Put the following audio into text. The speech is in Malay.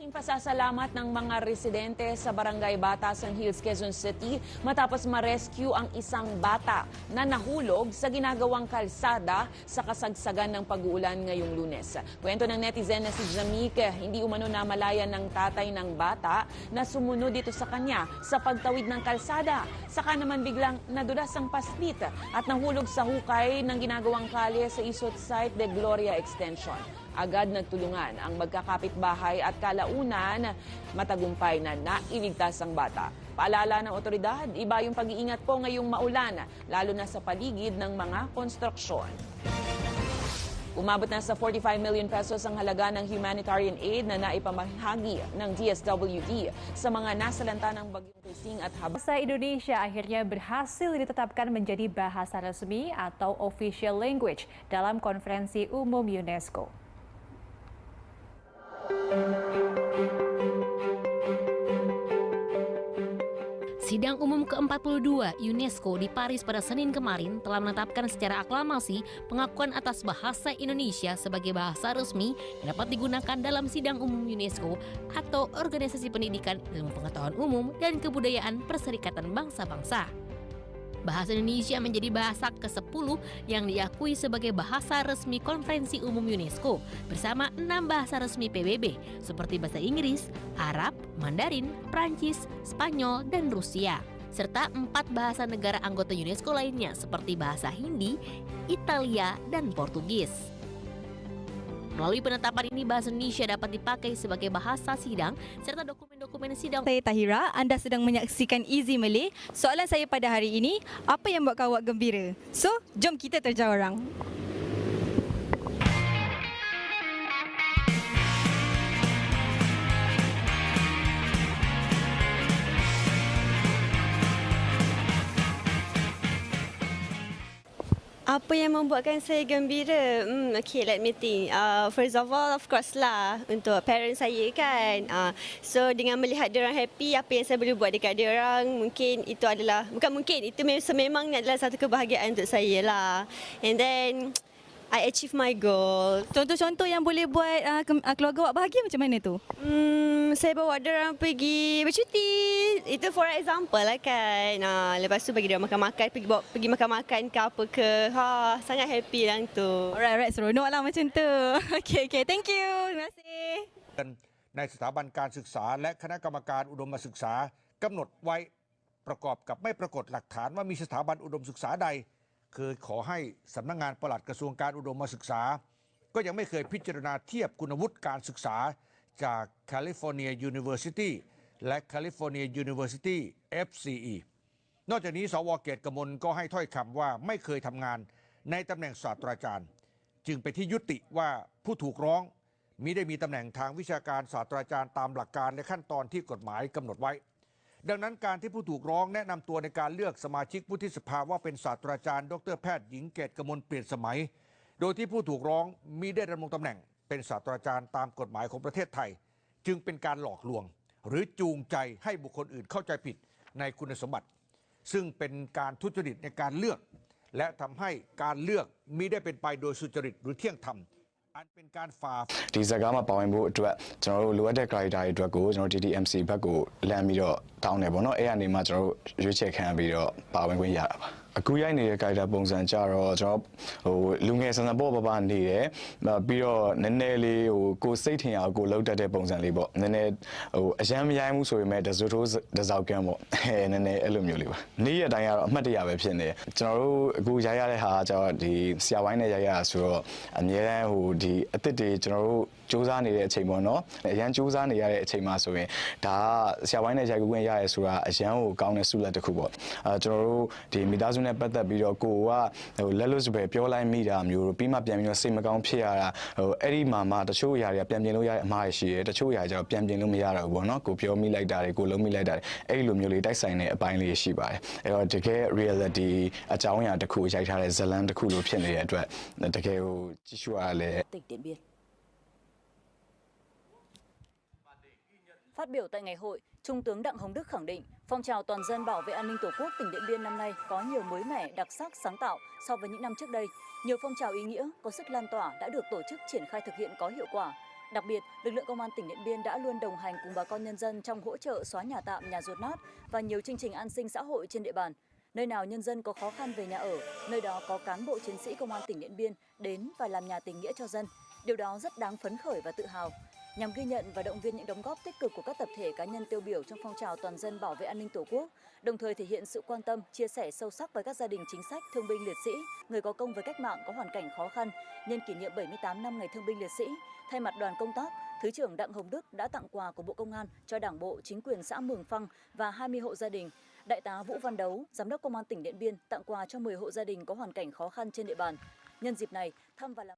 Pasasalamat ng mga residente sa Barangay Batasan Hills, Quezon City matapos ma-rescue ang isang bata na nahulog sa ginagawang kalsada sa kasagsagan ng pag-uulan ngayong Lunes. Kwento ng netizen na si Jamik, hindi umano namalayan ng tatay ng bata na sumunod dito sa kanya sa pagtawid ng kalsada. Saka naman biglang nadulas ang paslit at nahulog sa hukay ng ginagawang kalye sa Isot Site de Gloria Extension. Agad nagtulungan ang magkakapitbahay at kalaunan matagumpay na nailigtas ang bata. Paalala ng otoridad, iba yung pag-iingat po ngayong maulan, lalo na sa paligid ng mga konstruksyon. Umabot na sa 45 million pesos ang halaga ng humanitarian aid na naipamahagi ng DSWD sa mga nasalanta ng bagyong Krising at Haba. Sa Indonesia, akhirnya berhasil ditetapkan menjadi bahasa resmi atau official language dalam Konferensi Umum UNESCO. Sidang Umum ke-42 UNESCO di Paris pada Senin kemarin telah menetapkan secara aklamasi pengakuan atas bahasa Indonesia sebagai bahasa resmi yang dapat digunakan dalam Sidang Umum UNESCO atau Organisasi Pendidikan, Ilmu Pengetahuan Umum, dan Kebudayaan Perserikatan Bangsa-Bangsa. Bahasa Indonesia menjadi bahasa ke-10 yang diakui sebagai bahasa resmi Konferensi Umum UNESCO bersama 6 bahasa resmi PBB seperti bahasa Inggris, Arab, Mandarin, Prancis, Spanyol, dan Rusia. Serta 4 bahasa negara anggota UNESCO lainnya seperti bahasa Hindi, Italia, dan Portugis. Melalui penetapan ini, bahasa Indonesia dapat dipakai sebagai bahasa sidang serta dokumen-dokumen sidang. Saya Tahira, anda sedang menyaksikan Easy Malay. Soalan saya pada hari ini, apa yang buatkan awak gembira? So, jom kita terjah orang. Apa yang membuatkan saya gembira? Okay, let me think. First of all, of course lah, untuk parents saya kan. So, dengan melihat diorang happy, apa yang saya boleh buat dekat diorang, mungkin itu adalah, bukan mungkin, itu sememangnya adalah satu kebahagiaan untuk saya lah. And then, I achieve my goal. Contoh-contoh yang boleh buat keluarga awak bahagia macam mana tu? Saya bawa diorang pergi bercuti. Itu for example lah kan. Lepas tu bagi diorang makan-makan, pergi makan-makan ke apa ke. Sangat happy lah tu. Alright, seronok lah macam tu. Okay, thank you. Terima kasih. ในสถาบันการศึกษาและคณะกรรมการอุดมศึกษากำหนดไว้ประกอบกับไม่ปรากฏหลักฐานว่ามีสถาบันอุดมศึกษาใดเคยขอให้สำนักงานปลัดกระทรวงการอุดมศึกษาก็ยังไม่เคยพิจารณาเทียบคุณวุฒิการศึกษาจากแคลิฟอร์เนียยูนิเวอร์ซิตี้และแคลิฟอร์เนียยูนิเวอร์ซิตี้ FCE นอกจากนี้สว.เกตกมลก็ให้ถ้อยคำว่าไม่เคยทำงานในตำแหน่งศาสตราจารย์จึงเป็นที่ยุติว่าผู้ถูกร้องมิได้มีตำแหน่งทางวิชาการศาสตราจารย์ตามหลักการและขั้นตอนที่กฎหมายกำหนดไว้ดังนั้นการที่ผู้ถูกร้องแนะนำตัวในการเลือกสมาชิกวุฒิสภาว่าเป็นศาสตราจารย์ดร.แพทย์หญิงเกตกมลเปลี่ยนสมัยโดยที่ผู้ถูกร้องมิได้ดำรงตำแหน่งเป็นศาสตราจารย์ตามกฎหมายของประเทศไทยจึงเป็นการหลอกลวงหรือจูงใจให้บุคคลอื่นเข้าใจผิดในคุณสมบัติซึ่งเป็นการทุจริตในการเลือกและทำให้การเลือกมิได้เป็นไปโดยสุจริตหรือเที่ยงธรรมอันเป็นการฝ่าဒီဇာကမှာပါဝင်ဖို့အတွက်ကျွန်တော်တို့လိုအပ်တဲ့ character တွေအတွက်ကိုကျွန်တော် DDMC ဘက်ကိုလမ်းပြီးတော့တောင်းတယ်ပေါ့နော်အဲ့အနေမှာကျွန်တော်တို့ရွေးချယ်ခံပြီးတော့ပါဝင်ခွင့်ရတာပါအခုရိုက်နေတဲ့ character ပုံစံကြတော့ကျွန်တော်လူငယ်ဆန်ဆန်ပေါ့ပနေတယ်ပြီးတော့နည်းနည်းလေးကိုစိတ်ထင်အောင်ကိုလောက်တတ်တဲ့ပုံစံလေးပေါ့နည်းနည်းအရန်မရိုင်းဘူးဆိုပေမဲ့ဒဇိုထိုးဒဇောက်ကန်းပေါ့နည်းနည်းအဲ့လိုမျိုးလေးပါနေ့ရက်တိုင်းကတော့အမှတ်တရပဲဖြစ်နေတယ်ကျွန်တော်တို့အခုရိုက်ရတဲ့ဟာကျတော့ဒီဆရာဝိုင်းနဲ့ရိုက်ရတာဆိုတော့အများတန်းဒီအစ်စ်တွေကျွန်တော်တို့စူးစမ်းနေတဲ့အချိန်ပေါ့နော်အရန်စူးစမ်းနေရတဲ့အချိန်မှာဆိုရင်ဒါကဆရာဝိုင်းနဲ့ရိုက်ခွင့်ရရဲဆိုတာအရန်ကိုကောင်းတဲ့ဆုလက်တစ်ခုပေါ့ကျွန်တော်တို့ဒီမိသားစုနဲ့ပတ်သက်ပြီးတော့ကိုကလက်လွတ်စပယ်ပြောလိုက်မိတာမျိုးပြီးမှပြန်ပြီးတော့စိတ်မကောင်းဖြစ်ရတာအဲ့ဒီမှာတချို့အရာတွေကပြန်ပြင်လို့ရတဲ့အမှားရှိတယ်တချို့အရာကျတော့ပြန်ပြင်လို့မရတော့ဘူးပေါ့နော်ကိုပြောမိလိုက်တာတွေကိုလုံးမိလိုက်တာအဲ့လိုမျိုးလေးတိုက်ဆိုင်တဲ့အပိုင်းလေးရှိပါတယ်အဲ့တော့တကယ် reality အကြောင်းအရာတစ်ခုရိုက်ထားတဲ့ဇလန်းတစ်ခုလိုဖြစ်နေတဲ့အတွက်တကယ်ကိုကြည့်ရှုရလဲ Phát biểu tại ngày hội, Trung tướng Đặng Hồng Đức khẳng định phong trào toàn dân bảo vệ an ninh Tổ quốc tỉnh Điện Biên năm nay có nhiều mới mẻ, đặc sắc, sáng tạo so với những năm trước đây. Nhiều phong trào ý nghĩa có sức lan tỏa đã được tổ chức triển khai thực hiện có hiệu quả. Đặc biệt, lực lượng công an tỉnh Điện Biên đã luôn đồng hành cùng bà con nhân dân trong hỗ trợ xóa nhà tạm, nhà dột nát và nhiều chương trình an sinh xã hội trên địa bàn. Nơi nào nhân dân có khó khăn về nhà ở, nơi đó có cán bộ chiến sĩ công an tỉnh Điện Biên đến và làm nhà tình nghĩa cho dân. Điều đó rất đáng phấn khởi và tự hào. Nhằm ghi nhận và động viên những đóng góp tích cực của các tập thể cá nhân tiêu biểu trong phong trào toàn dân bảo vệ an ninh Tổ quốc, đồng thời thể hiện sự quan tâm, chia sẻ sâu sắc với các gia đình chính sách, thương binh liệt sĩ, người có công với cách mạng có hoàn cảnh khó khăn, nhân kỷ niệm 78 năm Ngày Thương binh Liệt sĩ, thay mặt đoàn công tác, Thứ trưởng Đặng Hồng Đức đã tặng quà của Bộ Công an cho Đảng bộ, chính quyền xã Mường Phăng và 20 hộ gia đình. Đại tá Vũ Văn Đấu, Giám đốc Công an tỉnh Điện Biên tặng quà cho 10 hộ gia đình có hoàn cảnh khó khăn trên địa bàn. Nhân dịp này, thăm và làm